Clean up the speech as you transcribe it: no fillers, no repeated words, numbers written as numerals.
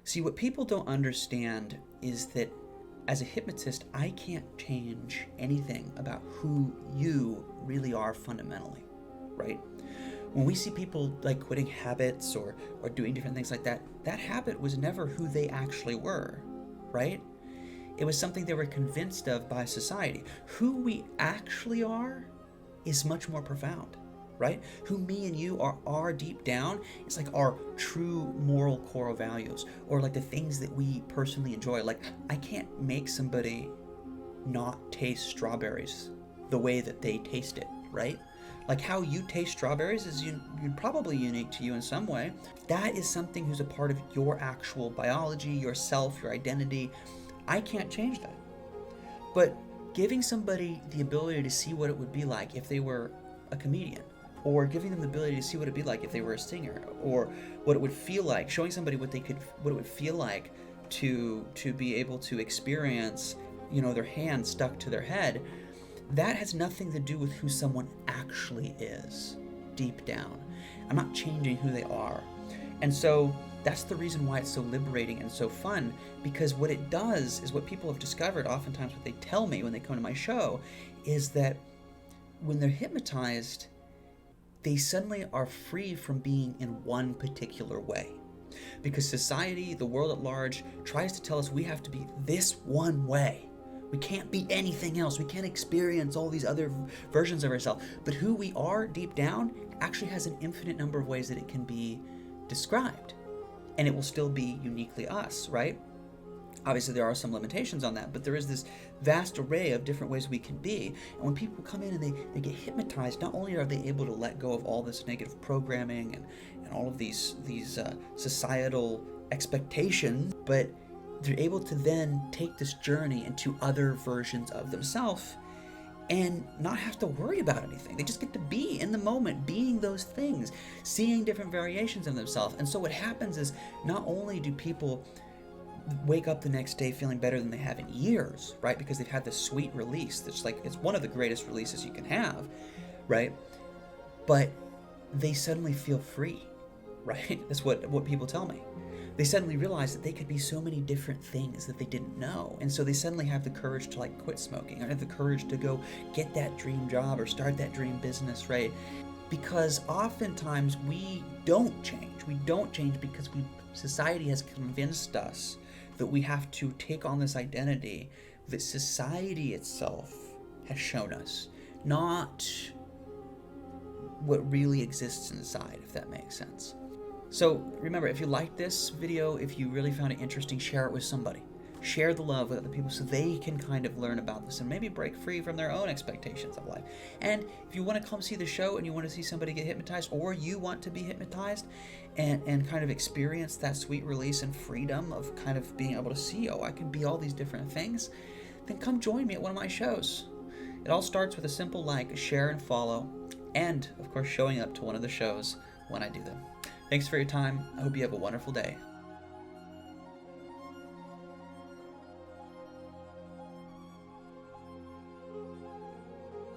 See, what people don't understand is that as a hypnotist, I can't change anything about who you really are fundamentally, right? When we see people like quitting habits or doing different things like that, that habit was never who they actually were, right? It was something they were convinced of by society. Who we actually are is much more profound, right? Who me and you are deep down is like our true moral core values, or like the things that we personally enjoy. Like, I can't make somebody not taste strawberries the way that they taste it, right? Like how you taste strawberries is probably unique to you in some way. That is something who's a part of your actual biology, yourself, your identity. I can't change that. But giving somebody the ability to see what it would be like if they were a comedian, or giving them the ability to see what it'd be like if they were a singer, or what it would feel like, showing somebody what it would feel like to be able to experience, their hand stuck to their head. That has nothing to do with who someone actually is deep down. I'm not changing who they are. And so that's the reason why it's so liberating and so fun, because what it does is what people have discovered, oftentimes what they tell me when they come to my show, is that when they're hypnotized, they suddenly are free from being in one particular way. Because society, the world at large, tries to tell us we have to be this one way. We can't be anything else. We can't experience all these other versions of ourselves. But who we are deep down actually has an infinite number of ways that it can be described. And it will still be uniquely us, right? Obviously, there are some limitations on that, but there is this vast array of different ways we can be. And when people come in and they get hypnotized, not only are they able to let go of all this negative programming and all of these societal expectations, but they're able to then take this journey into other versions of themselves and not have to worry about anything. They just get to be in the moment, being those things, seeing different variations of themselves. And so what happens is, not only do people wake up the next day feeling better than they have in years, right? Because they've had this sweet release that's like, it's one of the greatest releases you can have, right? But they suddenly feel free, right? That's what people tell me. They suddenly realize that they could be so many different things that they didn't know. And so they suddenly have the courage to quit smoking, or have the courage to go get that dream job or start that dream business, right? Because oftentimes we don't change. We don't change because society has convinced us that we have to take on this identity that society itself has shown us, not what really exists inside, if that makes sense. So remember, if you liked this video, if you really found it interesting, share it with somebody. Share the love with other people so they can kind of learn about this and maybe break free from their own expectations of life. And if you want to come see the show and you want to see somebody get hypnotized, or you want to be hypnotized and kind of experience that sweet release and freedom of kind of being able to see, I can be all these different things, then come join me at one of my shows. It all starts with a simple like, share, and follow, and of course showing up to one of the shows when I do them. Thanks for your time. I hope you have a wonderful day.